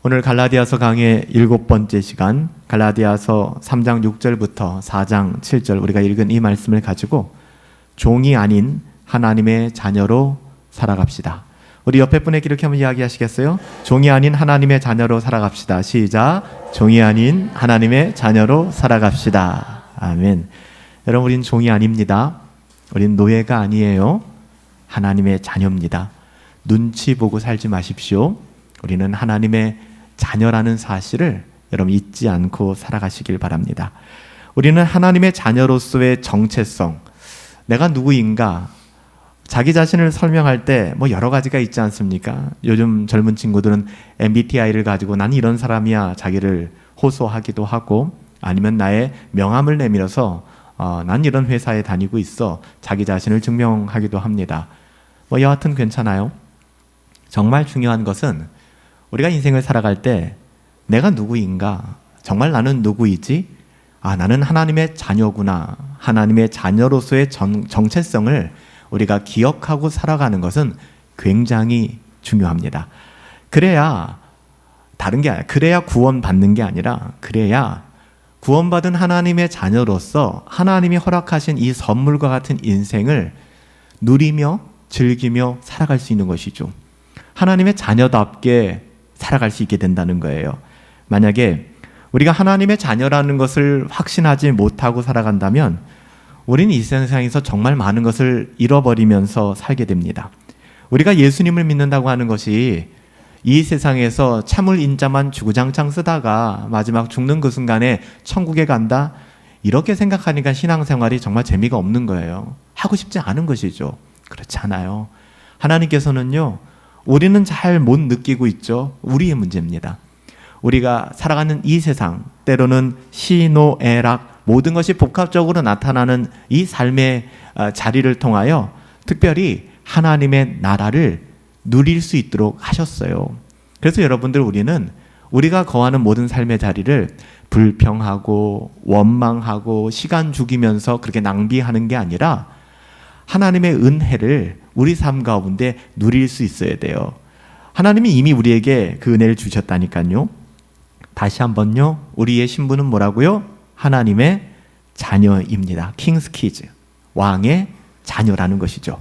오늘 갈라디아서 강의 7번째 시간, 갈라디아서 3장 6절부터 4장 7절 우리가 읽은 이 말씀을 가지고 종이 아닌 하나님의 자녀로 살아갑시다. 우리 옆에 분에게 이렇게 한번 이야기하시겠어요? 종이 아닌 하나님의 자녀로 살아갑시다. 시작. 종이 아닌 하나님의 자녀로 살아갑시다. 아멘. 여러분, 우린 종이 아닙니다. 우린 노예가 아니에요. 하나님의 자녀입니다. 눈치 보고 살지 마십시오. 우리는 하나님의 자녀라는 사실을 여러분 잊지 않고 살아가시길 바랍니다. 우리는 하나님의 자녀로서의 정체성, 내가 누구인가, 자기 자신을 설명할 때 뭐 여러 가지가 있지 않습니까? 요즘 젊은 친구들은 MBTI를 가지고 난 이런 사람이야 자기를 호소하기도 하고, 아니면 나의 명함을 내밀어서 난 이런 회사에 다니고 있어 자기 자신을 증명하기도 합니다. 뭐 여하튼 괜찮아요. 정말 중요한 것은 우리가 인생을 살아갈 때 내가 누구인가, 정말 나는 누구이지? 나는 하나님의 자녀구나. 하나님의 자녀로서의 정체성을 우리가 기억하고 살아가는 것은 굉장히 중요합니다. 그래야 다른 게 아니라, 그래야 구원받는 게 아니라, 그래야 구원받은 하나님의 자녀로서 하나님이 허락하신 이 선물과 같은 인생을 누리며 즐기며 살아갈 수 있는 것이죠. 하나님의 자녀답게 살아갈 수 있게 된다는 거예요. 만약에 우리가 하나님의 자녀라는 것을 확신하지 못하고 살아간다면 우리는 이 세상에서 정말 많은 것을 잃어버리면서 살게 됩니다. 우리가 예수님을 믿는다고 하는 것이 이 세상에서 참을 인자만 주구장창 쓰다가 마지막 죽는 그 순간에 천국에 간다, 이렇게 생각하니까 신앙생활이 정말 재미가 없는 거예요. 하고 싶지 않은 것이죠. 그렇지 않아요. 하나님께서는요, 우리는 잘 못 느끼고 있죠. 우리의 문제입니다. 우리가 살아가는 이 세상, 때로는 시노애락, 모든 것이 복합적으로 나타나는 이 삶의 자리를 통하여 특별히 하나님의 나라를 누릴 수 있도록 하셨어요. 그래서 여러분들, 우리는 우리가 거하는 모든 삶의 자리를 불평하고 원망하고 시간 죽이면서 그렇게 낭비하는 게 아니라 하나님의 은혜를 우리 삶 가운데 누릴 수 있어야 돼요. 하나님이 이미 우리에게 그 은혜를 주셨다니까요. 다시 한번요, 우리의 신분은 뭐라고요? 하나님의 자녀입니다. 킹스 키즈, 왕의 자녀라는 것이죠.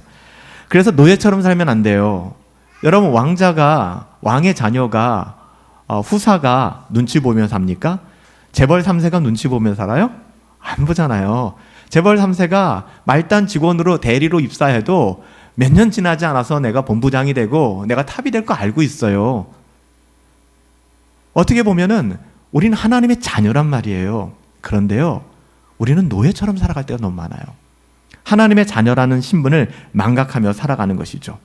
그래서 노예처럼 살면 안 돼요. 여러분, 왕의 자녀가 후사가 눈치 보며 삽니까? 재벌 3세가 눈치 보며 살아요? 안 보잖아요. 재벌 3세가 말단 직원으로 대리로 입사해도 몇 년 지나지 않아서 내가 본부장이 되고 내가 탑이 될 거 알고 있어요. 어떻게 보면은 우리는 하나님의 자녀란 말이에요. 그런데요, 우리는 노예처럼 살아갈 때가 너무 많아요. 하나님의 자녀라는 신분을 망각하며 살아가는 것이죠.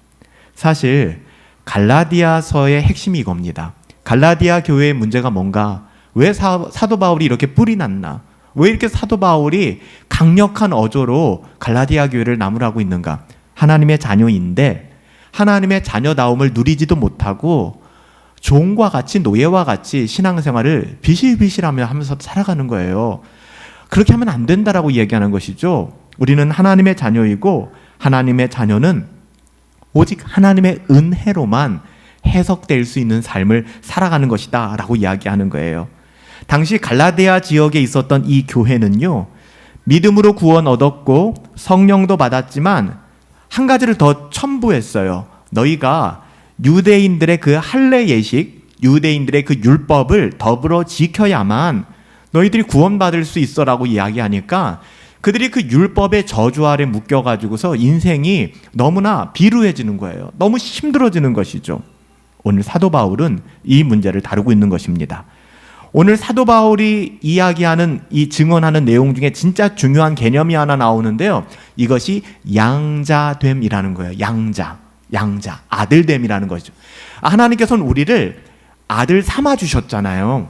사실 갈라디아서의 핵심이 이겁니다. 갈라디아 교회의 문제가 뭔가, 왜 사도 바울이 이렇게 뿔이 났나, 왜 이렇게 사도 바울이 강력한 어조로 갈라디아 교회를 나무라고 있는가? 하나님의 자녀인데 하나님의 자녀다움을 누리지도 못하고 종과 같이, 노예와 같이 신앙생활을 비실비실하며 하면서 살아가는 거예요. 그렇게 하면 안 된다라고 얘기하는 것이죠. 우리는 하나님의 자녀이고 하나님의 자녀는 오직 하나님의 은혜로만 해석될 수 있는 삶을 살아가는 것이다 라고 이야기하는 거예요. 당시 갈라디아 지역에 있었던 이 교회는요, 믿음으로 구원 얻었고 성령도 받았지만 한 가지를 더 첨부했어요. 너희가 유대인들의 그 할례 예식, 유대인들의 그 율법을 더불어 지켜야만 너희들이 구원받을 수 있어 라고 이야기하니까 그들이 그 율법의 저주 아래 묶여가지고서 인생이 너무나 비루해지는 거예요. 너무 힘들어지는 것이죠. 오늘 사도 바울은 이 문제를 다루고 있는 것입니다. 오늘 사도 바울이 이야기하는, 이 증언하는 내용 중에 진짜 중요한 개념이 하나 나오는데요. 이것이 양자됨이라는 거예요. 양자, 아들됨이라는 거죠. 하나님께서는 우리를 아들 삼아 주셨잖아요.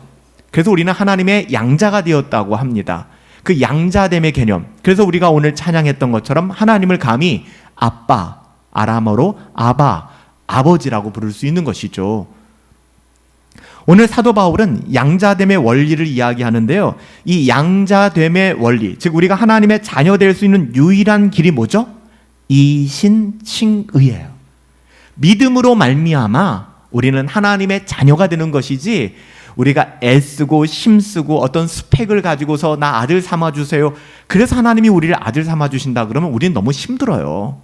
그래서 우리는 하나님의 양자가 되었다고 합니다. 그 양자됨의 개념. 그래서 우리가 오늘 찬양했던 것처럼 하나님을 감히 아빠, 아람어로 아바, 아버지라고 부를 수 있는 것이죠. 오늘 사도 바울은 양자됨의 원리를 이야기하는데요. 이 양자됨의 원리, 즉 우리가 하나님의 자녀 될 수 있는 유일한 길이 뭐죠? 이신칭의예요. 믿음으로 말미암아 우리는 하나님의 자녀가 되는 것이지 우리가 애쓰고 힘쓰고 어떤 스펙을 가지고서 나 아들 삼아주세요. 그래서 하나님이 우리를 아들 삼아주신다 그러면 우리는 너무 힘들어요.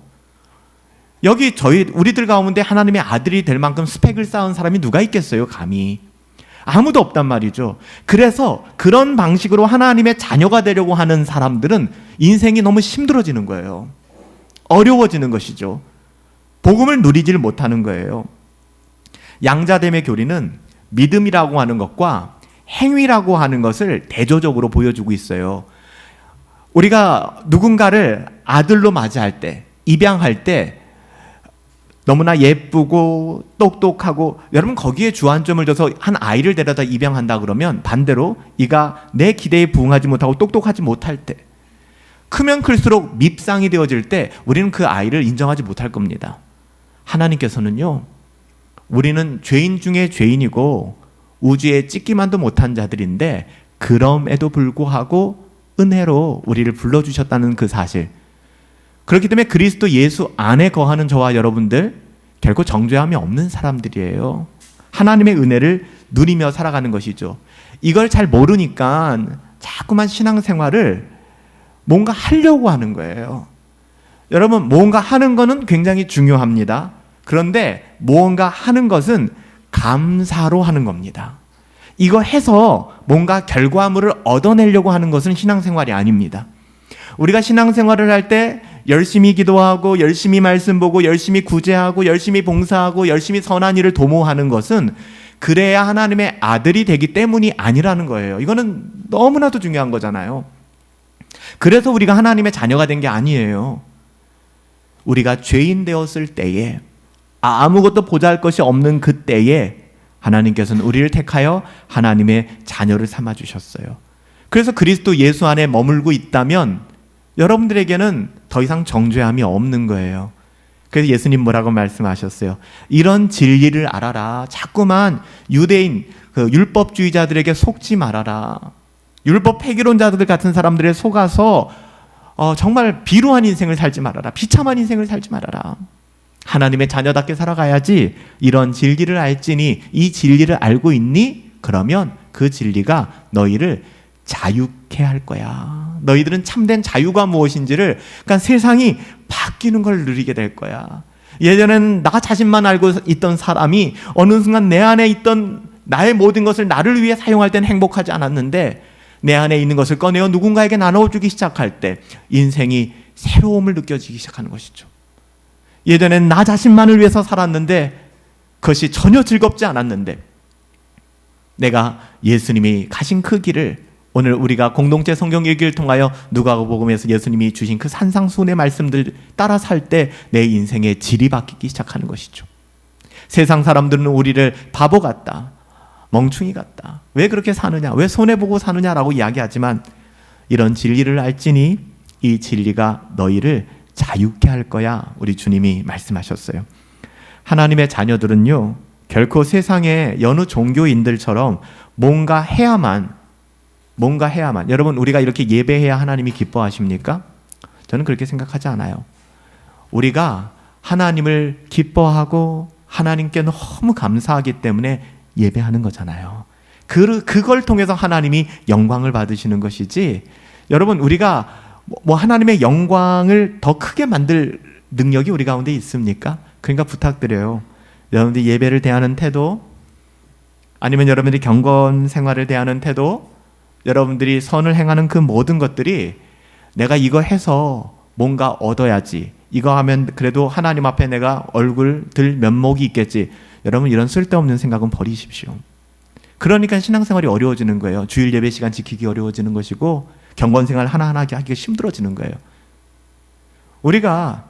여기 우리들 가운데 하나님의 아들이 될 만큼 스펙을 쌓은 사람이 누가 있겠어요? 감히. 아무도 없단 말이죠. 그래서 그런 방식으로 하나님의 자녀가 되려고 하는 사람들은 인생이 너무 힘들어지는 거예요. 어려워지는 것이죠. 복음을 누리지를 못하는 거예요. 양자됨의 교리는 믿음이라고 하는 것과 행위라고 하는 것을 대조적으로 보여주고 있어요. 우리가 누군가를 아들로 맞이할 때, 입양할 때 너무나 예쁘고 똑똑하고, 여러분 거기에 주안점을 둬서 한 아이를 데려다 입양한다 그러면 반대로 이가 내 기대에 부응하지 못하고 똑똑하지 못할 때, 크면 클수록 밉상이 되어질 때 우리는 그 아이를 인정하지 못할 겁니다. 하나님께서는요, 우리는 죄인 중에 죄인이고 우주에 찍기만도 못한 자들인데 그럼에도 불구하고 은혜로 우리를 불러주셨다는 그 사실, 그렇기 때문에 그리스도 예수 안에 거하는 저와 여러분들 결코 정죄함이 없는 사람들이에요. 하나님의 은혜를 누리며 살아가는 것이죠. 이걸 잘 모르니까 자꾸만 신앙생활을 뭔가 하려고 하는 거예요. 여러분, 뭔가 하는 거는 굉장히 중요합니다. 그런데 뭔가 하는 것은 감사로 하는 겁니다. 이거 해서 뭔가 결과물을 얻어내려고 하는 것은 신앙생활이 아닙니다. 우리가 신앙생활을 할 때 열심히 기도하고 열심히 말씀 보고 열심히 구제하고 열심히 봉사하고 열심히 선한 일을 도모하는 것은 그래야 하나님의 아들이 되기 때문이 아니라는 거예요. 이거는 너무나도 중요한 거잖아요. 그래서 우리가 하나님의 자녀가 된 게 아니에요. 우리가 죄인 되었을 때에, 아무것도 보잘 것이 없는 그때에 하나님께서는 우리를 택하여 하나님의 자녀를 삼아주셨어요. 그래서 그리스도 예수 안에 머물고 있다면 여러분들에게는 더 이상 정죄함이 없는 거예요. 그래서 예수님 뭐라고 말씀하셨어요? 이런 진리를 알아라. 자꾸만 유대인, 율법주의자들에게 속지 말아라. 율법 폐기론자들 같은 사람들에 속아서 정말 비루한 인생을 살지 말아라. 비참한 인생을 살지 말아라. 하나님의 자녀답게 살아가야지. 이런 진리를 알지니, 이 진리를 알고 있니? 그러면 그 진리가 너희를 자유케 할 거야. 너희들은 참된 자유가 무엇인지를, 그러니까 세상이 바뀌는 걸 누리게 될 거야. 예전에는 나 자신만 알고 있던 사람이 어느 순간 내 안에 있던 나의 모든 것을 나를 위해 사용할 때는 행복하지 않았는데, 내 안에 있는 것을 꺼내어 누군가에게 나눠주기 시작할 때 인생이 새로움을 느껴지기 시작하는 것이죠. 예전에는 나 자신만을 위해서 살았는데 그것이 전혀 즐겁지 않았는데, 내가 예수님이 가신 그 길을, 오늘 우리가 공동체 성경 읽기를 통하여 누가복음에서 예수님이 주신 그 산상수훈의 말씀들 따라 살 때 내 인생의 질이 바뀌기 시작하는 것이죠. 세상 사람들은 우리를 바보 같다, 멍충이 같다, 왜 그렇게 사느냐, 왜 손해보고 사느냐라고 이야기하지만, 이런 진리를 알지니 이 진리가 너희를 자유케 할 거야. 우리 주님이 말씀하셨어요. 하나님의 자녀들은요, 결코 세상의 여느 종교인들처럼 뭔가 해야만, 여러분 우리가 이렇게 예배해야 하나님이 기뻐하십니까? 저는 그렇게 생각하지 않아요. 우리가 하나님을 기뻐하고 하나님께 너무 감사하기 때문에 예배하는 거잖아요. 그걸 통해서 하나님이 영광을 받으시는 것이지, 여러분 우리가 하나님의 영광을 더 크게 만들 능력이 우리 가운데 있습니까? 그러니까 부탁드려요. 여러분들이 예배를 대하는 태도, 아니면 여러분들이 경건 생활을 대하는 태도, 여러분들이 선을 행하는 그 모든 것들이 내가 이거 해서 뭔가 얻어야지, 이거 하면 그래도 하나님 앞에 내가 얼굴 들 면목이 있겠지. 여러분 이런 쓸데없는 생각은 버리십시오. 그러니까 신앙생활이 어려워지는 거예요. 주일 예배 시간 지키기 어려워지는 것이고 경건 생활 하나하나 하기가 힘들어지는 거예요. 우리가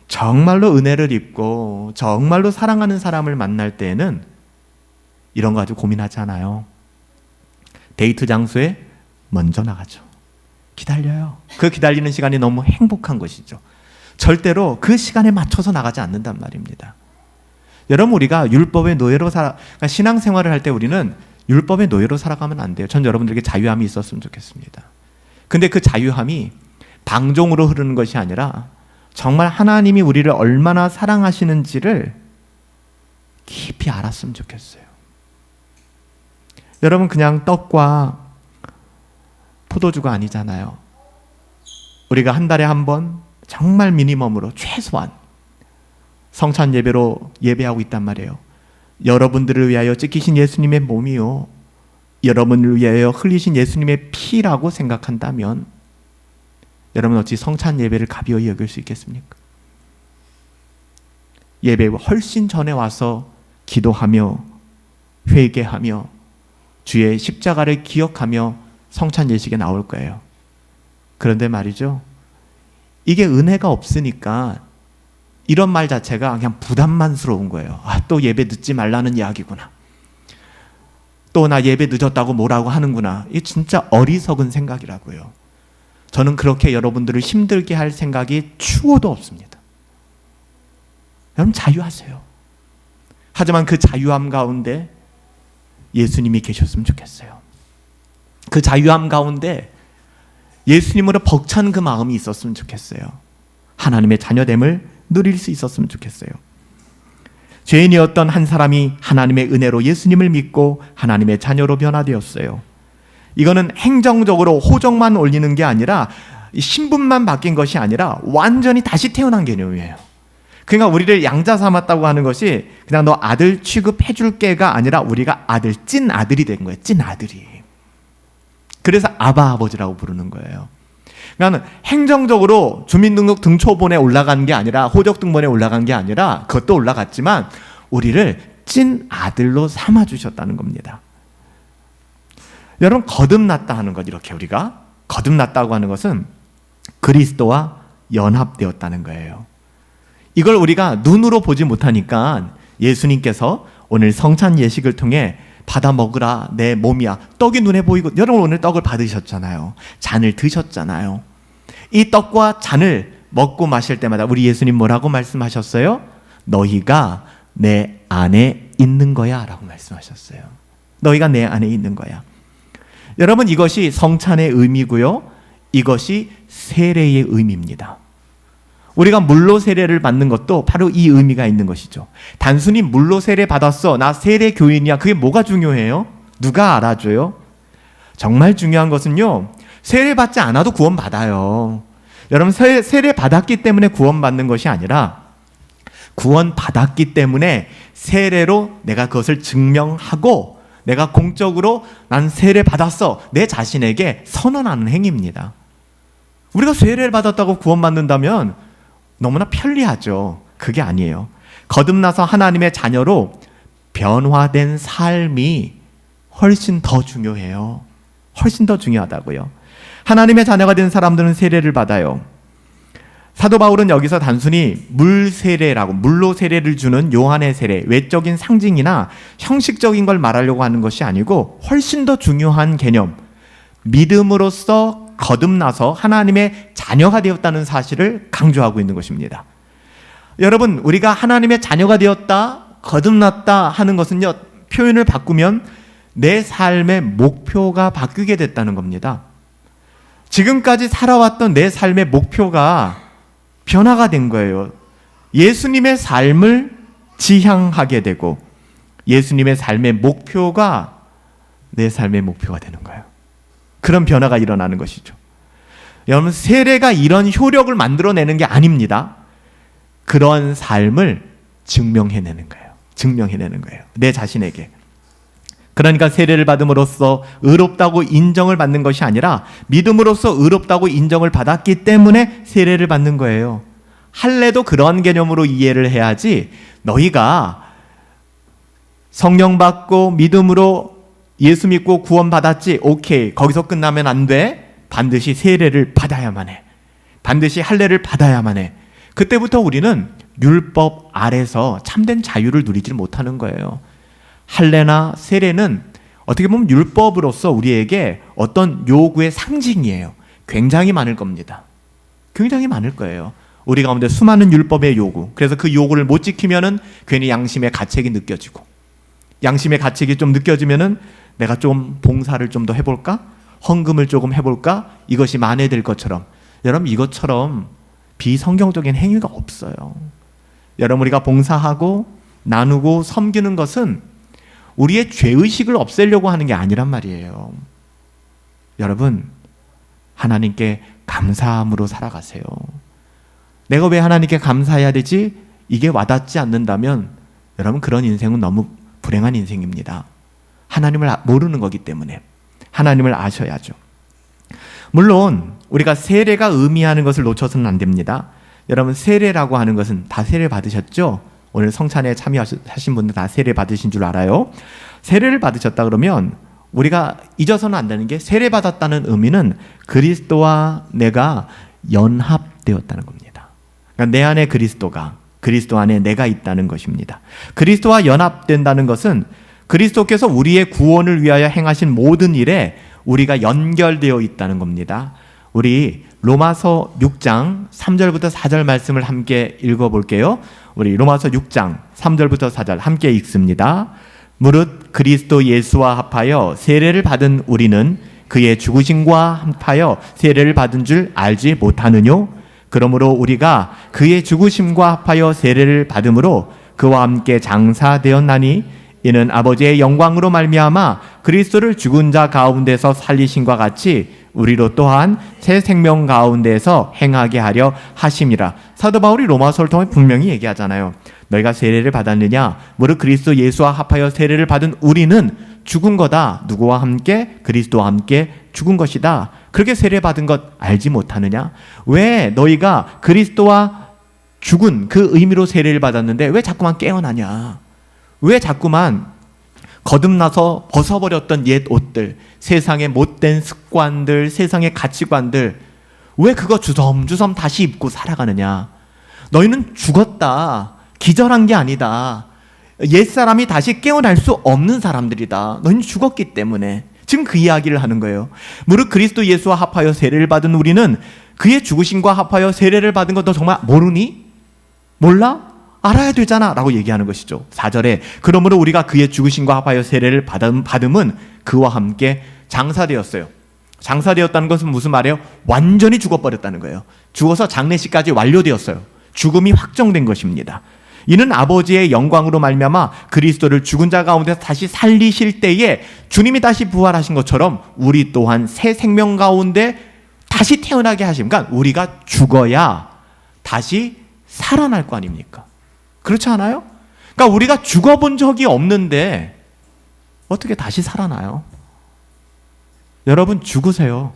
정말로 은혜를 입고 정말로 사랑하는 사람을 만날 때에는 이런 거 가지고 고민하지 않아요. 데이트 장소에 먼저 나가죠. 기다려요. 그 기다리는 시간이 너무 행복한 것이죠. 절대로 그 시간에 맞춰서 나가지 않는단 말입니다. 여러분 우리가 율법의 노예로 그러니까 신앙생활을 할 때 우리는 율법의 노예로 살아가면 안 돼요. 전 여러분들에게 자유함이 있었으면 좋겠습니다. 근데 그 자유함이 방종으로 흐르는 것이 아니라 정말 하나님이 우리를 얼마나 사랑하시는지를 깊이 알았으면 좋겠어요. 여러분, 그냥 떡과 포도주가 아니잖아요. 우리가 한 달에 한 번 정말 미니멈으로 최소한 성찬 예배로 예배하고 있단 말이에요. 여러분들을 위하여 찢기신 예수님의 몸이요, 여러분을 위하여 흘리신 예수님의 피라고 생각한다면 여러분 어찌 성찬 예배를 가벼이 여길 수 있겠습니까? 예배 훨씬 전에 와서 기도하며 회개하며 주의 십자가를 기억하며 성찬 예식에 나올 거예요. 그런데 말이죠, 이게 은혜가 없으니까 이런 말 자체가 그냥 부담만스러운 거예요. 또 예배 늦지 말라는 이야기구나, 또 나 예배 늦었다고 뭐라고 하는구나. 이게 진짜 어리석은 생각이라고요. 저는 그렇게 여러분들을 힘들게 할 생각이 추호도 없습니다. 여러분, 자유하세요. 하지만 그 자유함 가운데 예수님이 계셨으면 좋겠어요. 그 자유함 가운데 예수님으로 벅찬 그 마음이 있었으면 좋겠어요. 하나님의 자녀됨을 누릴 수 있었으면 좋겠어요. 죄인이었던 한 사람이 하나님의 은혜로 예수님을 믿고 하나님의 자녀로 변화되었어요. 이거는 행정적으로 호적만 올리는 게 아니라, 신분만 바뀐 것이 아니라 완전히 다시 태어난 개념이에요. 그러니까 우리를 양자 삼았다고 하는 것이 그냥 너 아들 취급해 줄게가 아니라 우리가 아들, 찐 아들이 된 거예요. 찐 아들이. 그래서 아바 아버지라고 부르는 거예요. 그러니까 행정적으로 주민등록 등초본에 올라간 게 아니라, 호적등본에 올라간 게 아니라, 그것도 올라갔지만 우리를 찐 아들로 삼아 주셨다는 겁니다. 여러분, 거듭났다 하는 것, 이렇게 우리가 거듭났다고 하는 것은 그리스도와 연합되었다는 거예요. 이걸 우리가 눈으로 보지 못하니까 예수님께서 오늘 성찬 예식을 통해 받아 먹으라 내 몸이야, 떡이 눈에 보이고, 여러분 오늘 떡을 받으셨잖아요. 잔을 드셨잖아요. 이 떡과 잔을 먹고 마실 때마다 우리 예수님 뭐라고 말씀하셨어요? 너희가 내 안에 있는 거야 라고 말씀하셨어요. 너희가 내 안에 있는 거야. 여러분, 이것이 성찬의 의미고요, 이것이 세례의 의미입니다. 우리가 물로 세례를 받는 것도 바로 이 의미가 있는 것이죠. 단순히 물로 세례 받았어, 나 세례 교인이야, 그게 뭐가 중요해요? 누가 알아줘요? 정말 중요한 것은요, 세례 받지 않아도 구원 받아요. 여러분, 세례 받았기 때문에 구원 받는 것이 아니라, 구원 받았기 때문에 세례로 내가 그것을 증명하고 내가 공적으로 난 세례 받았어, 내 자신에게 선언하는 행위입니다. 우리가 세례를 받았다고 구원 받는다면 너무나 편리하죠. 그게 아니에요. 거듭나서 하나님의 자녀로 변화된 삶이 훨씬 더 중요해요. 훨씬 더 중요하다고요. 하나님의 자녀가 된 사람들은 세례를 받아요. 사도 바울은 여기서 단순히 물 세례라고, 물로 세례를 주는 요한의 세례, 외적인 상징이나 형식적인 걸 말하려고 하는 것이 아니고 훨씬 더 중요한 개념, 믿음으로써 거듭나서 하나님의 자녀가 되었다는 사실을 강조하고 있는 것입니다. 여러분, 우리가 하나님의 자녀가 되었다, 거듭났다 하는 것은요, 표현을 바꾸면 내 삶의 목표가 바뀌게 됐다는 겁니다. 지금까지 살아왔던 내 삶의 목표가 변화가 된 거예요. 예수님의 삶을 지향하게 되고 예수님의 삶의 목표가 내 삶의 목표가 되는 거예요. 그런 변화가 일어나는 것이죠. 여러분, 세례가 이런 효력을 만들어내는 게 아닙니다. 그런 삶을 증명해내는 거예요. 증명해내는 거예요. 내 자신에게. 그러니까 세례를 받음으로써 의롭다고 인정을 받는 것이 아니라 믿음으로써 의롭다고 인정을 받았기 때문에 세례를 받는 거예요. 할례도 그런 개념으로 이해를 해야지, 너희가 성령 받고 믿음으로 예수 믿고 구원 받았지, 오케이, 거기서 끝나면 안 돼. 반드시 세례를 받아야만 해. 반드시 할례를 받아야만 해. 그때부터 우리는 율법 아래서 참된 자유를 누리지 못하는 거예요. 할례나 세례는 어떻게 보면 율법으로서 우리에게 어떤 요구의 상징이에요. 굉장히 많을 겁니다. 굉장히 많을 거예요. 우리 가운데 수많은 율법의 요구, 그래서 그 요구를 못 지키면은 괜히 양심의 가책이 느껴지고, 양심의 가책이 좀 느껴지면은 내가 좀 봉사를 좀 더 해볼까? 헌금을 조금 해볼까? 이것이 만회될 것처럼. 여러분, 이것처럼 비성경적인 행위가 없어요. 여러분, 우리가 봉사하고 나누고 섬기는 것은 우리의 죄의식을 없애려고 하는 게 아니란 말이에요. 여러분, 하나님께 감사함으로 살아가세요. 내가 왜 하나님께 감사해야 되지? 이게 와닿지 않는다면 여러분, 그런 인생은 너무 불행한 인생입니다. 하나님을 모르는 거기 때문에 하나님을 아셔야죠. 물론 우리가 세례가 의미하는 것을 놓쳐서는 안 됩니다. 여러분, 세례라고 하는 것은 다 세례 받으셨죠? 오늘 성찬에 참여하신 분들 다 세례 받으신 줄 알아요. 세례를 받으셨다 그러면 우리가 잊어서는 안 되는 게, 세례 받았다는 의미는 그리스도와 내가 연합되었다는 겁니다. 그러니까 내 안에 그리스도가, 그리스도 안에 내가 있다는 것입니다. 그리스도와 연합된다는 것은 그리스도께서 우리의 구원을 위하여 행하신 모든 일에 우리가 연결되어 있다는 겁니다. 우리 로마서 6장 3절부터 4절 말씀을 함께 읽어볼게요. 우리 로마서 6장 3절부터 4절 함께 읽습니다. 무릇 그리스도 예수와 합하여 세례를 받은 우리는 그의 죽으심과 합하여 세례를 받은 줄 알지 못하느뇨? 그러므로 우리가 그의 죽으심과 합하여 세례를 받음으로 그와 함께 장사되었나니, 이는 아버지의 영광으로 말미암아 그리스도를 죽은 자 가운데서 살리신과 같이 우리로 또한 새 생명 가운데서 행하게 하려 하심이라. 사도 바울이 로마서를 통해 분명히 얘기하잖아요. 너희가 세례를 받았느냐? 무릇 그리스도 예수와 합하여 세례를 받은 우리는 죽은 거다. 누구와 함께? 그리스도와 함께 죽은 것이다. 그렇게 세례 받은 것 알지 못하느냐? 왜 너희가 그리스도와 죽은 그 의미로 세례를 받았는데 왜 자꾸만 깨어나냐? 왜 자꾸만 거듭나서 벗어버렸던 옛 옷들, 세상의 못된 습관들, 세상의 가치관들, 왜 그거 주섬주섬 다시 입고 살아가느냐? 너희는 죽었다. 기절한 게 아니다. 옛사람이 다시 깨어날 수 없는 사람들이다. 너희는 죽었기 때문에. 지금 그 이야기를 하는 거예요. 무릇 그리스도 예수와 합하여 세례를 받은 우리는 그의 죽으심과 합하여 세례를 받은 것 너 정말 모르니? 몰라? 알아야 되잖아 라고 얘기하는 것이죠. 4절에 그러므로 우리가 그의 죽으심과 합하여 세례를 받음은 그와 함께 장사되었어요. 장사되었다는 것은 무슨 말이에요? 완전히 죽어버렸다는 거예요. 죽어서 장례식까지 완료되었어요. 죽음이 확정된 것입니다. 이는 아버지의 영광으로 말미암아 그리스도를 죽은 자 가운데서 다시 살리실 때에 주님이 다시 부활하신 것처럼 우리 또한 새 생명 가운데 다시 태어나게 하심. 그러니까 우리가 죽어야 다시 살아날 거 아닙니까? 그렇지 않아요? 그러니까 우리가 죽어본 적이 없는데 어떻게 다시 살아나요? 여러분, 죽으세요.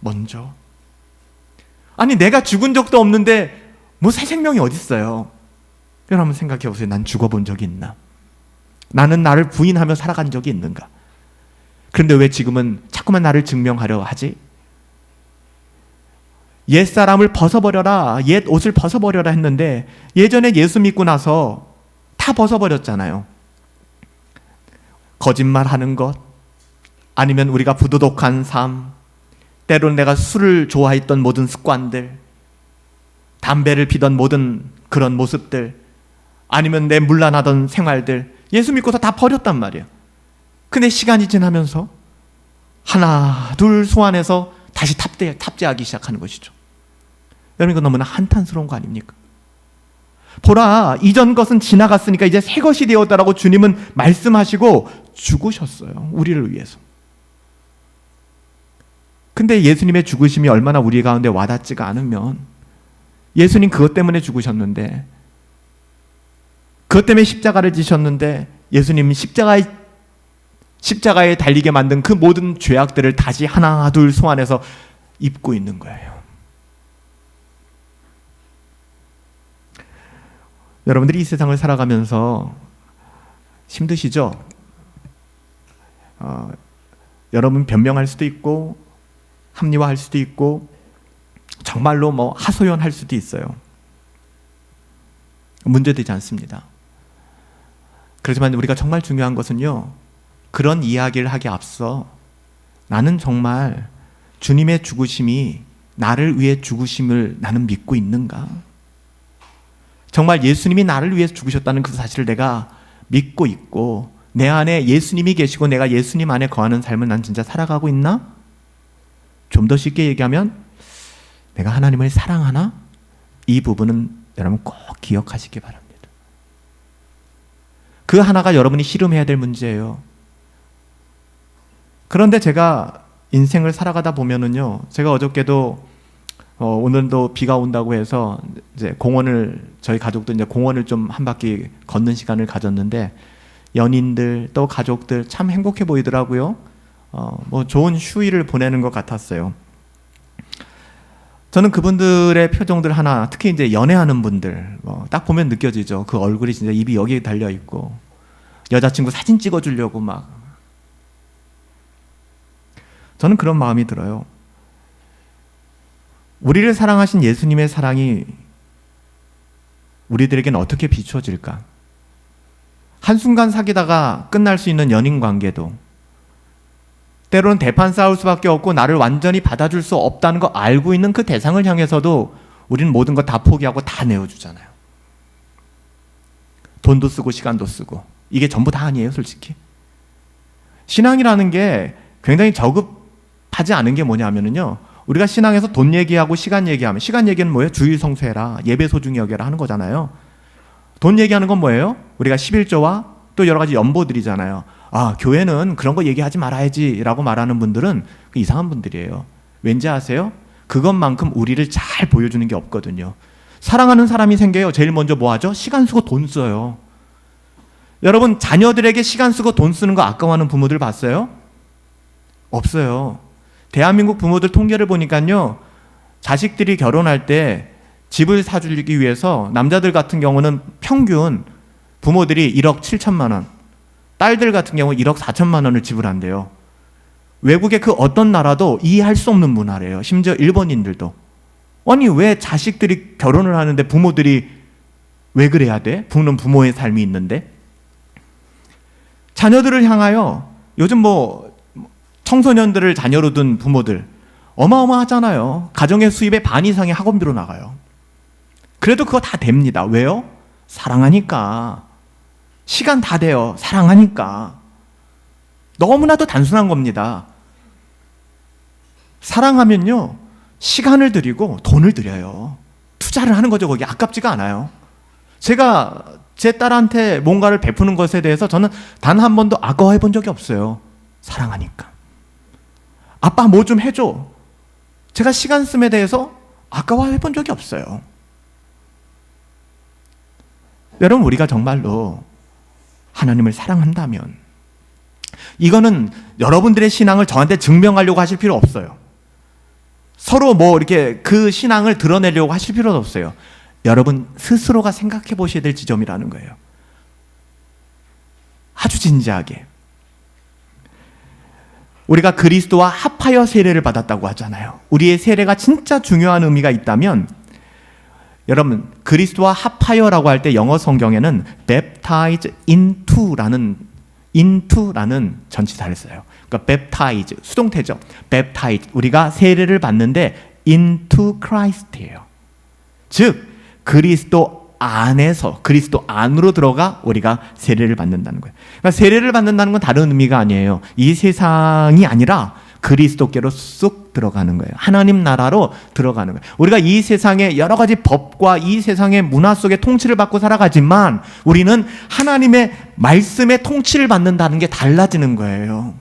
먼저. 아니, 내가 죽은 적도 없는데 뭐 새 생명이 어디 있어요? 여러분 생각해 보세요. 난 죽어본 적이 있나? 나는 나를 부인하며 살아간 적이 있는가? 그런데 왜 지금은 자꾸만 나를 증명하려 하지? 옛사람을 벗어버려라, 옛 옷을 벗어버려라 했는데 예전에 예수 믿고 나서 다 벗어버렸잖아요. 거짓말하는 것, 아니면 우리가 부도덕한 삶, 때로는 내가 술을 좋아했던 모든 습관들, 담배를 피던 모든 그런 모습들, 아니면 내 문란하던 생활들, 예수 믿고서 다 버렸단 말이에요. 근데 시간이 지나면서 하나 둘 소환해서 다시 탑재하기 시작하는 것이죠. 여러분, 이거 너무나 한탄스러운 거 아닙니까? 보라, 이전 것은 지나갔으니까 이제 새 것이 되었다라고 주님은 말씀하시고 죽으셨어요. 우리를 위해서. 근데 예수님의 죽으심이 얼마나 우리 가운데 와닿지가 않으면, 예수님 그것 때문에 죽으셨는데, 그것 때문에 십자가를 지셨는데, 예수님은 십자가에 달리게 만든 그 모든 죄악들을 다시 하나 둘 소환해서 입고 있는 거예요. 여러분들이 이 세상을 살아가면서 힘드시죠? 여러분 변명할 수도 있고 합리화할 수도 있고 정말로 뭐 하소연할 수도 있어요. 문제되지 않습니다. 그렇지만 우리가 정말 중요한 것은요, 그런 이야기를 하기에 앞서 나는 정말 주님의 죽으심이 나를 위해 죽으심을 나는 믿고 있는가? 정말 예수님이 나를 위해서 죽으셨다는 그 사실을 내가 믿고 있고 내 안에 예수님이 계시고 내가 예수님 안에 거하는 삶을 난 진짜 살아가고 있나? 좀 더 쉽게 얘기하면 내가 하나님을 사랑하나? 이 부분은 여러분 꼭 기억하시기 바랍니다. 그 하나가 여러분이 씨름해야 될 문제예요. 그런데 제가 인생을 살아가다 보면은요, 제가 어저께도 오늘도 비가 온다고 해서 이제 저희 가족도 이제 공원을 좀 한 바퀴 걷는 시간을 가졌는데, 연인들 또 가족들 참 행복해 보이더라고요. 뭐 좋은 휴일을 보내는 것 같았어요. 저는 그분들의 표정들 하나, 특히 이제 연애하는 분들, 딱 보면 느껴지죠. 그 얼굴이 진짜 입이 여기에 달려 있고, 여자친구 사진 찍어주려고 막. 저는 그런 마음이 들어요. 우리를 사랑하신 예수님의 사랑이 우리들에게는 어떻게 비추어질까? 한순간 사귀다가 끝날 수 있는 연인 관계도, 때로는 대판 싸울 수밖에 없고 나를 완전히 받아줄 수 없다는 거 알고 있는 그 대상을 향해서도 우리는 모든 거 다 포기하고 다 내어주잖아요. 돈도 쓰고 시간도 쓰고. 이게 전부 다 아니에요, 솔직히. 신앙이라는 게 굉장히 저급하지 않은 게 뭐냐면요, 우리가 신앙에서 돈 얘기하고 시간 얘기하면, 시간 얘기는 뭐예요? 주일 성수해라, 예배 소중히 여겨라 하는 거잖아요. 돈 얘기하는 건 뭐예요? 우리가 11조와 또 여러 가지 연보들이잖아요. 아, 교회는 그런 거 얘기하지 말아야지 라고 말하는 분들은 이상한 분들이에요. 왠지 아세요? 그것만큼 우리를 잘 보여주는 게 없거든요. 사랑하는 사람이 생겨요. 제일 먼저 뭐 하죠? 시간 쓰고 돈 써요. 여러분, 자녀들에게 시간 쓰고 돈 쓰는 거 아까워하는 부모들 봤어요? 없어요. 대한민국 부모들 통계를 보니까요, 자식들이 결혼할 때 집을 사주기 위해서 남자들 같은 경우는 평균 부모들이 1억 7천만 원, 딸들 같은 경우 1억 4천만 원을 지불한대요. 외국의 그 어떤 나라도 이해할 수 없는 문화래요. 심지어 일본인들도. 아니, 왜 자식들이 결혼을 하는데 부모들이 왜 그래야 돼? 부모는 부모의 삶이 있는데. 자녀들을 향하여 요즘 뭐 청소년들을 자녀로 둔 부모들 어마어마하잖아요. 가정의 수입의 반 이상이 학원비로 나가요. 그래도 그거 다 됩니다. 왜요? 사랑하니까. 시간 다 돼요. 사랑하니까. 너무나도 단순한 겁니다. 사랑하면요, 시간을 드리고 돈을 드려요. 투자를 하는 거죠. 거기 아깝지가 않아요. 제가 제 딸한테 뭔가를 베푸는 것에 대해서 저는 단 한 번도 아까워해 본 적이 없어요. 사랑하니까. 아빠 뭐 좀 해줘. 제가 시간 씀에 대해서 아까워해 본 적이 없어요. 여러분, 우리가 정말로 하나님을 사랑한다면, 이거는 여러분들의 신앙을 저한테 증명하려고 하실 필요 없어요. 서로 뭐 이렇게 그 신앙을 드러내려고 하실 필요도 없어요. 여러분 스스로가 생각해 보셔야 될 지점이라는 거예요. 아주 진지하게. 우리가 그리스도와 합하여 세례를 받았다고 하잖아요. 우리의 세례가 진짜 중요한 의미가 있다면, 여러분 그리스도와 합하여라고 할 때 영어 성경에는 baptize into라는 전치사를 써요. 그러니까 baptize, 수동태죠. baptize, 우리가 세례를 받는데 into Christ예요. 즉 그리스도 안에서, 그리스도 안으로 들어가 우리가 세례를 받는다는 거예요. 그러니까 세례를 받는다는 건 다른 의미가 아니에요. 이 세상이 아니라 그리스도께로 쑥 들어가는 거예요. 하나님 나라로 들어가는 거예요. 우리가 이 세상의 여러 가지 법과 이 세상의 문화 속에 통치를 받고 살아가지만 우리는 하나님의 말씀에 통치를 받는다는 게 달라지는 거예요.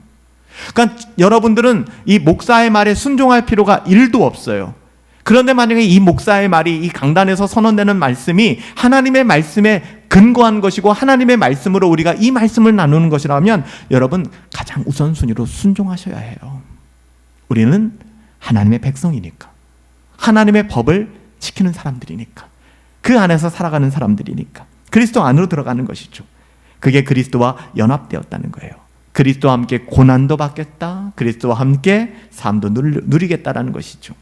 그러니까 여러분들은 이 목사의 말에 순종할 필요가 1도 없어요. 그런데 만약에 이 목사의 말이, 이 강단에서 선언되는 말씀이 하나님의 말씀에 근거한 것이고 하나님의 말씀으로 우리가 이 말씀을 나누는 것이라면 여러분 가장 우선순위로 순종하셔야 해요. 우리는 하나님의 백성이니까, 하나님의 법을 지키는 사람들이니까, 그 안에서 살아가는 사람들이니까 그리스도 안으로 들어가는 것이죠. 그게 그리스도와 연합되었다는 거예요. 그리스도와 함께 고난도 받겠다, 그리스도와 함께 삶도 누리겠다라는 것이죠.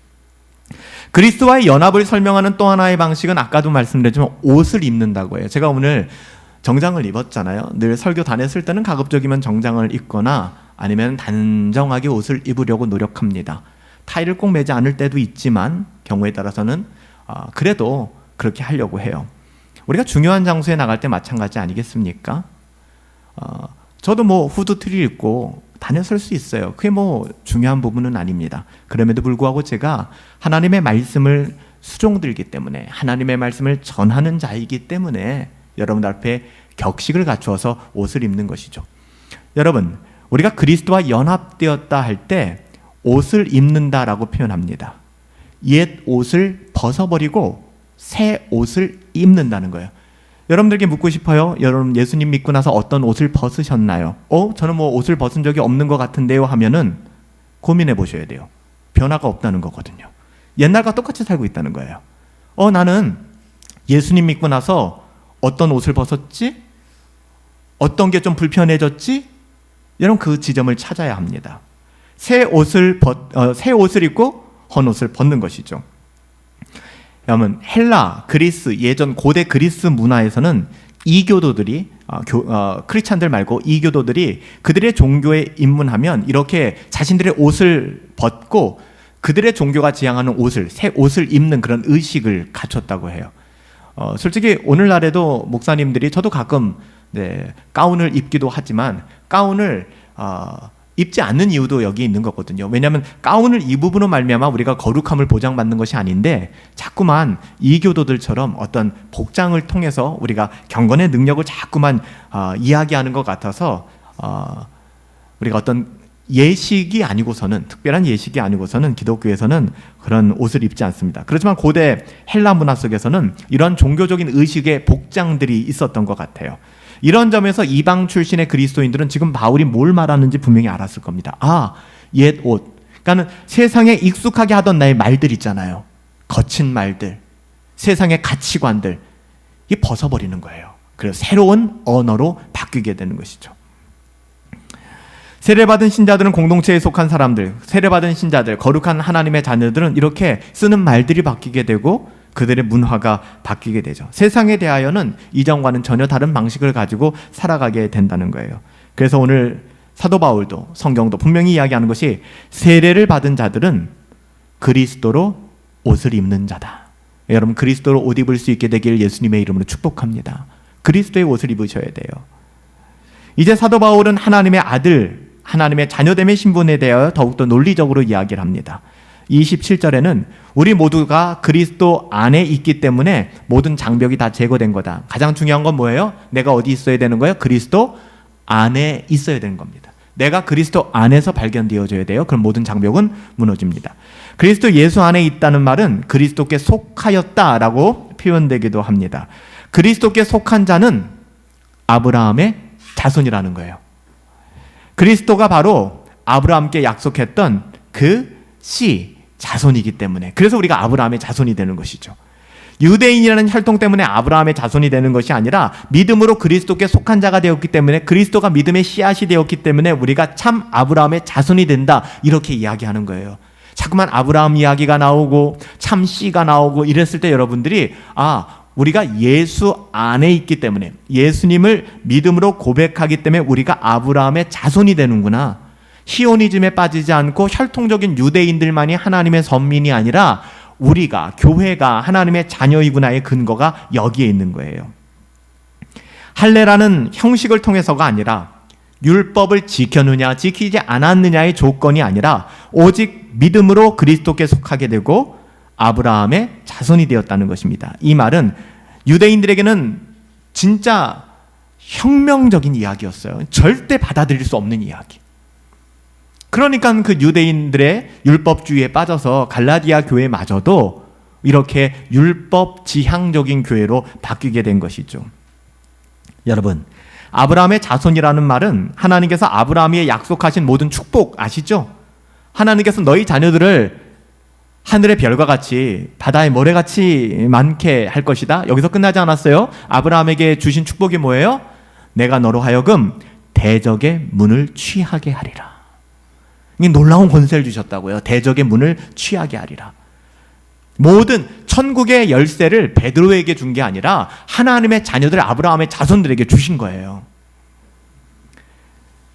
그리스도와의 연합을 설명하는 또 하나의 방식은 아까도 말씀드렸지만 옷을 입는다고 해요. 제가 오늘 정장을 입었잖아요. 늘 설교 다녔을 때는 가급적이면 정장을 입거나 아니면 단정하게 옷을 입으려고 노력합니다. 타이를 꼭 매지 않을 때도 있지만 경우에 따라서는 그래도 그렇게 하려고 해요. 우리가 중요한 장소에 나갈 때 마찬가지 아니겠습니까? 저도 뭐 후드티를 입고 다녔을 수 있어요. 그게 뭐 중요한 부분은 아닙니다. 그럼에도 불구하고 제가 하나님의 말씀을 수종들기 때문에, 하나님의 말씀을 전하는 자이기 때문에 여러분들 앞에 격식을 갖추어서 옷을 입는 것이죠. 여러분, 우리가 그리스도와 연합되었다 할 때 옷을 입는다라고 표현합니다. 옛 옷을 벗어버리고 새 옷을 입는다는 거예요. 여러분들에게 묻고 싶어요. 여러분 예수님 믿고 나서 어떤 옷을 벗으셨나요? 저는 뭐 옷을 벗은 적이 없는 것 같은데요 하면은 고민해 보셔야 돼요. 변화가 없다는 거거든요. 옛날과 똑같이 살고 있다는 거예요. 나는 예수님 믿고 나서 어떤 옷을 벗었지? 어떤 게 좀 불편해졌지? 여러분 그 지점을 찾아야 합니다. 새 옷을 입고 헌 옷을 벗는 것이죠. 여러분 헬라, 그리스, 예전 고대 그리스 문화에서는 이교도들이 크리스찬들 말고 이교도들이 그들의 종교에 입문하면 이렇게 자신들의 옷을 벗고 그들의 종교가 지향하는 옷을, 새 옷을 입는 그런 의식을 갖췄다고 해요. 솔직히 오늘날에도 목사님들이, 저도 가끔 가운을 입기도 하지만 가운을 입지 않는 이유도 여기 있는 거거든요. 왜냐하면 가운을 입음으로 말미암아 우리가 거룩함을 보장받는 것이 아닌데 자꾸만 이교도들처럼 어떤 복장을 통해서 우리가 경건의 능력을 자꾸만 이야기하는 것 같아서 우리가 어떤 예식이 아니고서는, 특별한 예식이 아니고서는 기독교에서는 그런 옷을 입지 않습니다. 그렇지만 고대 헬라 문화 속에서는 이런 종교적인 의식의 복장들이 있었던 것 같아요. 이런 점에서 이방 출신의 그리스도인들은 지금 바울이 뭘 말하는지 분명히 알았을 겁니다. 옛 옷. 그러니까 세상에 익숙하게 하던 나의 말들 있잖아요. 거친 말들, 세상의 가치관들, 이 벗어버리는 거예요. 그래서 새로운 언어로 바뀌게 되는 것이죠. 세례받은 신자들은 공동체에 속한 사람들, 세례받은 신자들, 거룩한 하나님의 자녀들은 이렇게 쓰는 말들이 바뀌게 되고 그들의 문화가 바뀌게 되죠. 세상에 대하여는 이전과는 전혀 다른 방식을 가지고 살아가게 된다는 거예요. 그래서 오늘 사도 바울도 성경도 분명히 이야기하는 것이 세례를 받은 자들은 그리스도로 옷을 입는 자다. 여러분 그리스도로 옷 입을 수 있게 되길 예수님의 이름으로 축복합니다. 그리스도의 옷을 입으셔야 돼요. 이제 사도 바울은 하나님의 아들, 하나님의 자녀됨의 신분에 대하여 더욱더 논리적으로 이야기를 합니다. 27절에는 우리 모두가 그리스도 안에 있기 때문에 모든 장벽이 다 제거된 거다. 가장 중요한 건 뭐예요? 내가 어디 있어야 되는 거예요? 그리스도 안에 있어야 되는 겁니다. 내가 그리스도 안에서 발견되어져야 돼요. 그럼 모든 장벽은 무너집니다. 그리스도 예수 안에 있다는 말은 그리스도께 속하였다라고 표현되기도 합니다. 그리스도께 속한 자는 아브라함의 자손이라는 거예요. 그리스도가 바로 아브라함께 약속했던 그 씨, 자손이기 때문에, 그래서 우리가 아브라함의 자손이 되는 것이죠. 유대인이라는 혈통 때문에 아브라함의 자손이 되는 것이 아니라 믿음으로 그리스도께 속한 자가 되었기 때문에, 그리스도가 믿음의 씨앗이 되었기 때문에 우리가 참 아브라함의 자손이 된다, 이렇게 이야기하는 거예요. 자꾸만 아브라함 이야기가 나오고 참 씨가 나오고 이랬을 때 여러분들이 우리가 예수 안에 있기 때문에, 예수님을 믿음으로 고백하기 때문에 우리가 아브라함의 자손이 되는구나. 시오니즘에 빠지지 않고 혈통적인 유대인들만이 하나님의 선민이 아니라 우리가, 교회가 하나님의 자녀이구나의 근거가 여기에 있는 거예요. 할례라는 형식을 통해서가 아니라 율법을 지켰느냐 지키지 않았느냐의 조건이 아니라 오직 믿음으로 그리스도께 속하게 되고 아브라함의 자손이 되었다는 것입니다. 이 말은 유대인들에게는 진짜 혁명적인 이야기였어요. 절대 받아들일 수 없는 이야기. 그러니까 그 유대인들의 율법주의에 빠져서 갈라디아 교회마저도 이렇게 율법 지향적인 교회로 바뀌게 된 것이죠. 여러분, 아브라함의 자손이라는 말은 하나님께서 아브라함이 약속하신 모든 축복 아시죠? 하나님께서 너희 자녀들을 하늘의 별과 같이 바다의 모래같이 많게 할 것이다. 여기서 끝나지 않았어요. 아브라함에게 주신 축복이 뭐예요? 내가 너로 하여금 대적의 문을 취하게 하리라. 이 놀라운 권세를 주셨다고요. 대적의 문을 취하게 하리라. 모든 천국의 열쇠를 베드로에게 준 게 아니라 하나님의 자녀들 아브라함의 자손들에게 주신 거예요.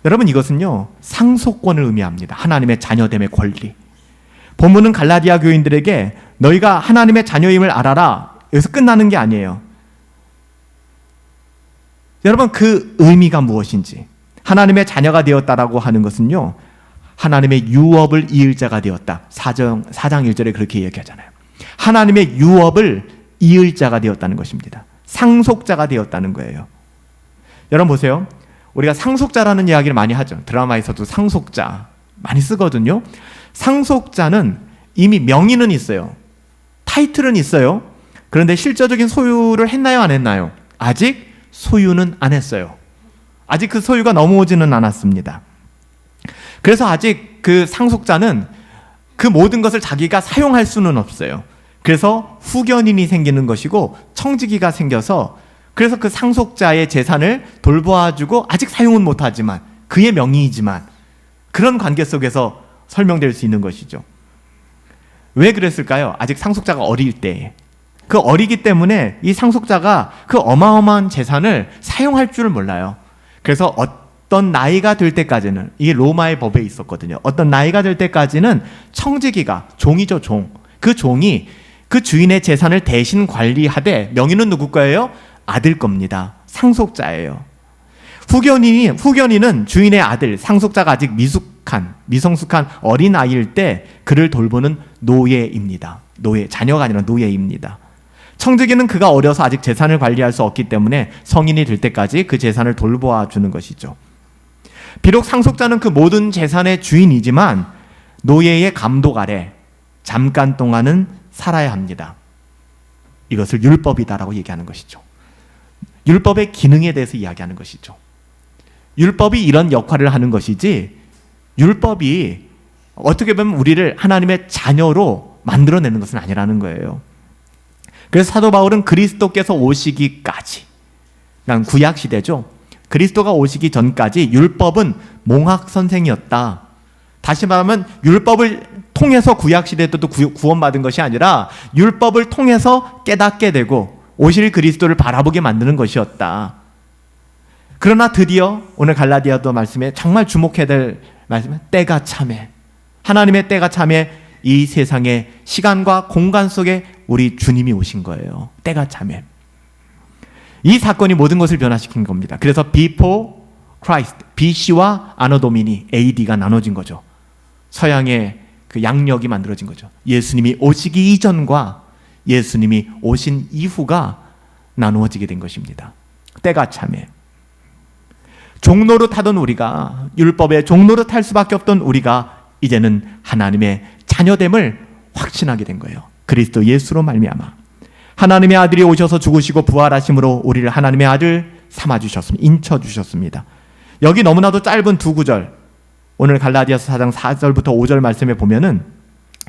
여러분 이것은요 상속권을 의미합니다. 하나님의 자녀됨의 권리. 본문은 갈라디아 교인들에게 너희가 하나님의 자녀임을 알아라. 여기서 끝나는 게 아니에요. 여러분 그 의미가 무엇인지, 하나님의 자녀가 되었다라고 하는 것은요 하나님의 유업을 이을 자가 되었다. 4장 1절에 그렇게 얘기하잖아요. 하나님의 유업을 이을 자가 되었다는 것입니다. 상속자가 되었다는 거예요. 여러분 보세요. 우리가 상속자라는 이야기를 많이 하죠. 드라마에서도 상속자 많이 쓰거든요. 상속자는 이미 명의는 있어요. 타이틀은 있어요. 그런데 실제적인 소유를 했나요, 안 했나요? 아직 소유는 안 했어요. 아직 그 소유가 넘어오지는 않았습니다. 그래서 아직 그 상속자는 그 모든 것을 자기가 사용할 수는 없어요. 그래서 후견인이 생기는 것이고 청지기가 생겨서 그래서 그 상속자의 재산을 돌보아주고 아직 사용은 못하지만 그의 명의이지만 그런 관계 속에서 설명될 수 있는 것이죠. 왜 그랬을까요? 아직 상속자가 어릴 때. 그 어리기 때문에 이 상속자가 그 어마어마한 재산을 사용할 줄을 몰라요. 그래서 어떤 나이가 될 때까지는, 이게 로마의 법에 있었거든요. 어떤 나이가 될 때까지는 청지기가, 종이죠, 종. 그 종이 그 주인의 재산을 대신 관리하되 명의는 누구 거예요? 아들 겁니다. 상속자예요. 후견인은 주인의 아들, 상속자가 아직 미성숙한 어린 아이일 때 그를 돌보는 노예입니다. 자녀가 아니라 노예입니다. 청지기는 그가 어려서 아직 재산을 관리할 수 없기 때문에 성인이 될 때까지 그 재산을 돌보아 주는 것이죠. 비록 상속자는 그 모든 재산의 주인이지만 노예의 감독 아래 잠깐 동안은 살아야 합니다. 이것을 율법이다라고 얘기하는 것이죠. 율법의 기능에 대해서 이야기하는 것이죠. 율법이 이런 역할을 하는 것이지 율법이 어떻게 보면 우리를 하나님의 자녀로 만들어내는 것은 아니라는 거예요. 그래서 사도 바울은 그리스도께서 오시기까지, 그러니까 구약시대죠. 그리스도가 오시기 전까지 율법은 몽학 선생이었다. 다시 말하면 율법을 통해서 구약시대 때도 구원받은 것이 아니라 율법을 통해서 깨닫게 되고 오실 그리스도를 바라보게 만드는 것이었다. 그러나 드디어 오늘 갈라디아서 말씀에 정말 주목해야 될 말씀은 때가 참에, 하나님의 때가 참에 이 세상의 시간과 공간 속에 우리 주님이 오신 거예요. 때가 참에. 이 사건이 모든 것을 변화시킨 겁니다. 그래서 before Christ, BC와 아노 도미니, AD가 나눠진 거죠. 서양의 그 양력이 만들어진 거죠. 예수님이 오시기 이전과 예수님이 오신 이후가 나누어지게 된 것입니다. 때가 참에. 종노릇하던 우리가, 율법의 종노릇할 수밖에 없던 우리가 이제는 하나님의 자녀됨을 확신하게 된 거예요. 그리스도 예수로 말미암아 하나님의 아들이 오셔서 죽으시고 부활하심으로 우리를 하나님의 아들 삼아주셨습니다. 인쳐주셨습니다. 여기 너무나도 짧은 두 구절, 오늘 갈라디아서 4장 4절부터 5절 말씀에 보면은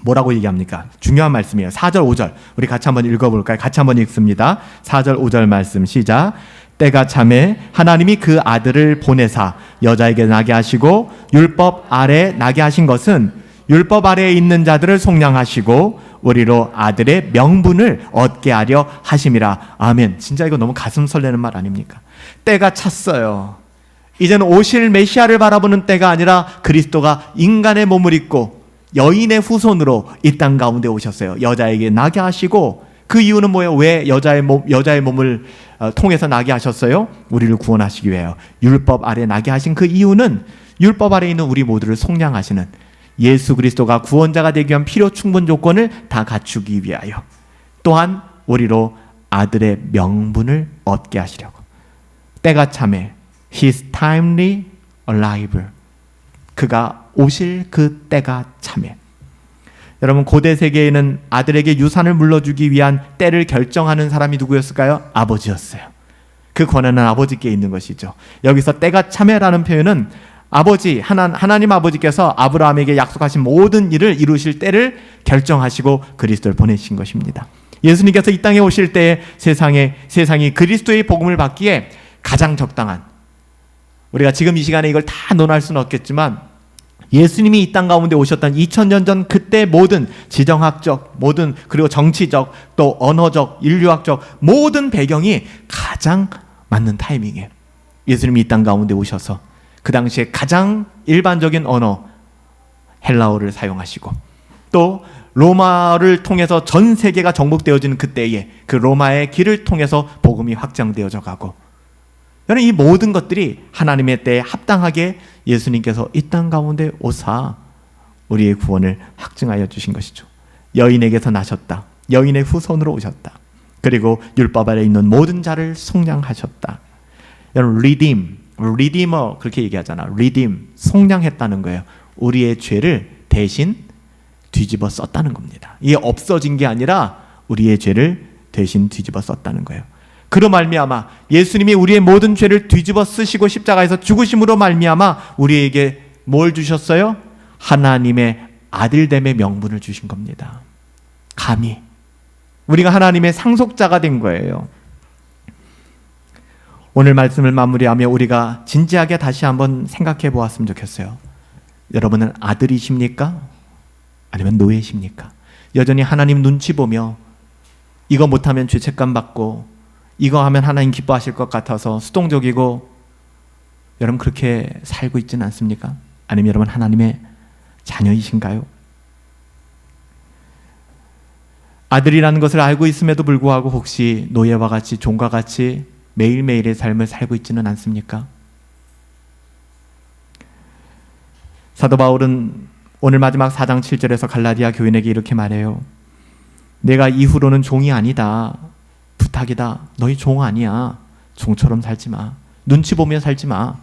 뭐라고 얘기합니까? 중요한 말씀이에요. 4절 5절 우리 같이 한번 읽어볼까요? 같이 한번 읽습니다. 4절 5절 말씀 시작. 때가 참에 하나님이 그 아들을 보내사 여자에게 나게 하시고 율법 아래 나게 하신 것은 율법 아래에 있는 자들을 속량하시고 우리로 아들의 명분을 얻게 하려 하심이라. 아멘. 진짜 이거 너무 가슴 설레는 말 아닙니까? 때가 찼어요. 이제는 오실 메시아를 바라보는 때가 아니라 그리스도가 인간의 몸을 입고 여인의 후손으로 이 땅 가운데 오셨어요. 여자에게 나게 하시고, 그 이유는 뭐예요? 왜 여자의 몸을 통해서 나게 하셨어요? 우리를 구원하시기 위하여. 율법 아래 나게 하신 그 이유는 율법 아래 있는 우리 모두를 속량하시는 예수 그리스도가 구원자가 되기 위한 필요 충분 조건을 다 갖추기 위하여, 또한 우리로 아들의 명분을 얻게 하시려고. 때가 참에 His timely arrival, 그가 오실 그 때가 참에. 여러분, 고대 세계에는 아들에게 유산을 물려주기 위한 때를 결정하는 사람이 누구였을까요? 아버지였어요. 그 권한은 아버지께 있는 것이죠. 여기서 때가 참에라는 표현은 하나님 아버지께서 아브라함에게 약속하신 모든 일을 이루실 때를 결정하시고 그리스도를 보내신 것입니다. 예수님께서 이 땅에 오실 때에 세상이 그리스도의 복음을 받기에 가장 적당한, 우리가 지금 이 시간에 이걸 다 논할 수는 없겠지만 예수님이 이 땅 가운데 오셨던 2000년 전 그때 모든 지정학적, 그리고 정치적, 또 언어적, 인류학적 모든 배경이 가장 맞는 타이밍에 예수님이 이 땅 가운데 오셔서 그 당시에 가장 일반적인 언어 헬라어를 사용하시고, 또 로마를 통해서 전 세계가 정복되어지는 그때에 그 로마의 길을 통해서 복음이 확장되어져 가고, 여러분, 이 모든 것들이 하나님의 때에 합당하게 예수님께서 이 땅 가운데 오사 우리의 구원을 확증하여 주신 것이죠. 여인에게서 나셨다. 여인의 후손으로 오셨다. 그리고 율법 아래 있는 모든 자를 속량하셨다. 여러분 리디머 그렇게 얘기하잖아. redeem, 속량했다는 거예요. 우리의 죄를 대신 뒤집어 썼다는 겁니다. 이게 없어진 게 아니라 우리의 죄를 대신 뒤집어 썼다는 거예요. 그로 말미암아 예수님이 우리의 모든 죄를 뒤집어 쓰시고 십자가에서 죽으심으로 말미암아 우리에게 뭘 주셨어요? 하나님의 아들됨의 명분을 주신 겁니다. 감히 우리가 하나님의 상속자가 된 거예요. 오늘 말씀을 마무리하며 우리가 진지하게 다시 한번 생각해 보았으면 좋겠어요. 여러분은 아들이십니까? 아니면 노예십니까? 여전히 하나님 눈치 보며 이거 못하면 죄책감 받고 이거 하면 하나님 기뻐하실 것 같아서 수동적이고, 여러분 그렇게 살고 있지는 않습니까? 아니면 여러분 하나님의 자녀이신가요? 아들이라는 것을 알고 있음에도 불구하고 혹시 노예와 같이 종과 같이 매일매일의 삶을 살고 있지는 않습니까? 사도 바울은 오늘 마지막 4장 7절에서 갈라디아 교인에게 이렇게 말해요. 내가 이후로는 종이 아니다. 부탁이다. 너희 종 아니야. 종처럼 살지 마. 눈치 보며 살지 마.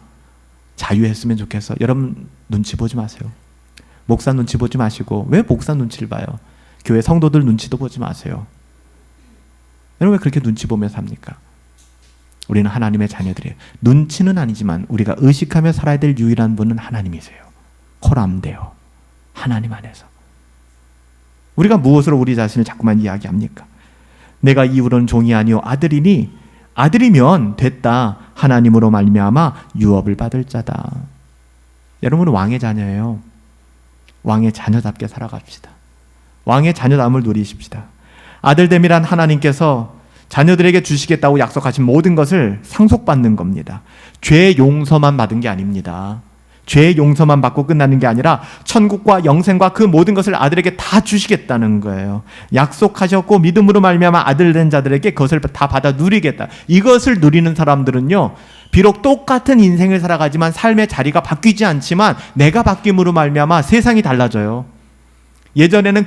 자유했으면 좋겠어. 여러분 눈치 보지 마세요. 목사 눈치 보지 마시고, 왜 목사 눈치를 봐요? 교회 성도들 눈치도 보지 마세요. 여러분 왜 그렇게 눈치 보며 삽니까? 우리는 하나님의 자녀들이에요. 눈치는 아니지만 우리가 의식하며 살아야 될 유일한 분은 하나님이세요. 코람데요. 하나님 안에서. 우리가 무엇으로 우리 자신을 자꾸만 이야기합니까? 내가 이후로는 종이 아니요 아들이니, 아들이면 됐다. 하나님으로 말미암아 유업을 받을 자다. 여러분은 왕의 자녀예요. 왕의 자녀답게 살아갑시다. 왕의 자녀됨을 누리십시다. 아들됨이란 하나님께서 자녀들에게 주시겠다고 약속하신 모든 것을 상속받는 겁니다. 죄 용서만 받은 게 아닙니다. 죄 용서만 받고 끝나는 게 아니라 천국과 영생과 그 모든 것을 아들에게 다 주시겠다는 거예요. 약속하셨고 믿음으로 말미암아 아들 된 자들에게 그것을 다 받아 누리겠다. 이것을 누리는 사람들은요, 비록 똑같은 인생을 살아가지만 삶의 자리가 바뀌지 않지만 내가 바뀜으로 말미암아 세상이 달라져요. 예전에는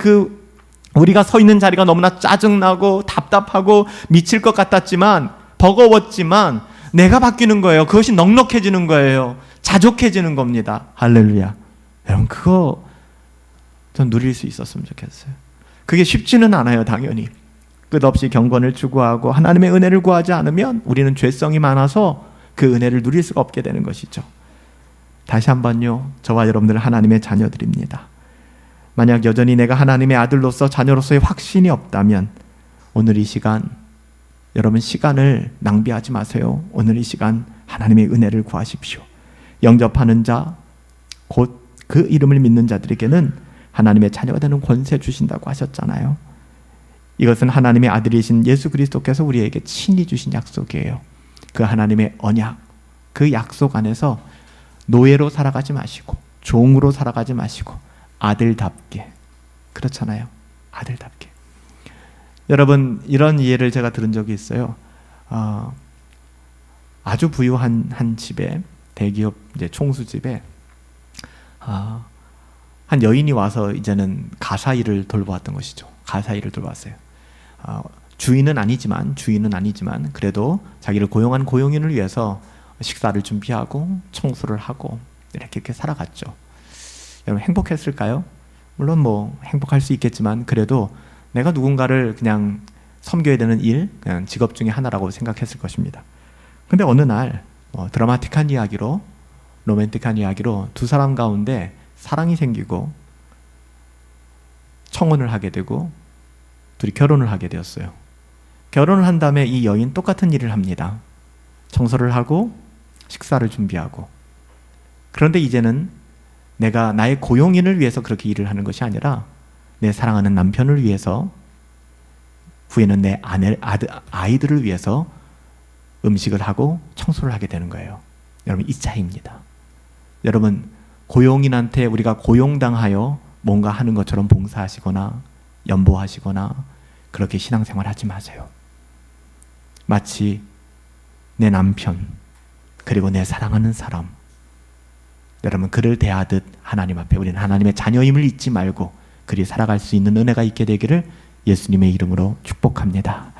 우리가 서 있는 자리가 너무나 짜증나고 답답하고 미칠 것 같았지만, 버거웠지만 내가 바뀌는 거예요. 그것이 넉넉해지는 거예요. 자족해지는 겁니다. 할렐루야. 여러분 그거 전 누릴 수 있었으면 좋겠어요. 그게 쉽지는 않아요. 당연히 끝없이 경건을 추구하고 하나님의 은혜를 구하지 않으면 우리는 죄성이 많아서 그 은혜를 누릴 수가 없게 되는 것이죠. 다시 한번요, 저와 여러분들 하나님의 자녀들입니다. 만약 여전히 내가 하나님의 아들로서 자녀로서의 확신이 없다면 오늘 이 시간, 여러분 시간을 낭비하지 마세요. 오늘 이 시간 하나님의 은혜를 구하십시오. 영접하는 자, 곧 그 이름을 믿는 자들에게는 하나님의 자녀가 되는 권세 주신다고 하셨잖아요. 이것은 하나님의 아들이신 예수 그리스도께서 우리에게 친히 주신 약속이에요. 그 하나님의 언약, 그 약속 안에서 노예로 살아가지 마시고 종으로 살아가지 마시고 아들답게, 그렇잖아요. 아들답게. 여러분 이런 이해를 제가 들은 적이 있어요. 아주 부유한 한 집에, 대기업 이제 총수집에 한 여인이 와서 이제는 가사 일을 돌보았던 것이죠. 가사 일을 돌보았어요. 주인은 아니지만 그래도 자기를 고용한 고용인을 위해서 식사를 준비하고 청소를 하고 이렇게 살아갔죠. 여러분 행복했을까요? 물론 뭐 행복할 수 있겠지만 그래도 내가 누군가를 그냥 섬겨야 되는 일, 그냥 직업 중에 하나라고 생각했을 것입니다. 근데 어느 날 드라마틱한 이야기로, 로맨틱한 이야기로 두 사람 가운데 사랑이 생기고 청혼을 하게 되고 둘이 결혼을 하게 되었어요. 결혼을 한 다음에 이 여인 똑같은 일을 합니다. 청소를 하고 식사를 준비하고. 그런데 이제는 내가 나의 고용인을 위해서 그렇게 일을 하는 것이 아니라 내 사랑하는 남편을 위해서, 후에는 내 아이들을 위해서 음식을 하고 청소를 하게 되는 거예요. 여러분 이 차이입니다. 여러분 고용인한테 우리가 고용당하여 뭔가 하는 것처럼 봉사하시거나 연보하시거나 그렇게 신앙생활 하지 마세요. 마치 내 남편 그리고 내 사랑하는 사람, 여러분 그를 대하듯 하나님 앞에 우리는 하나님의 자녀임을 잊지 말고 그리 살아갈 수 있는 은혜가 있게 되기를 예수님의 이름으로 축복합니다.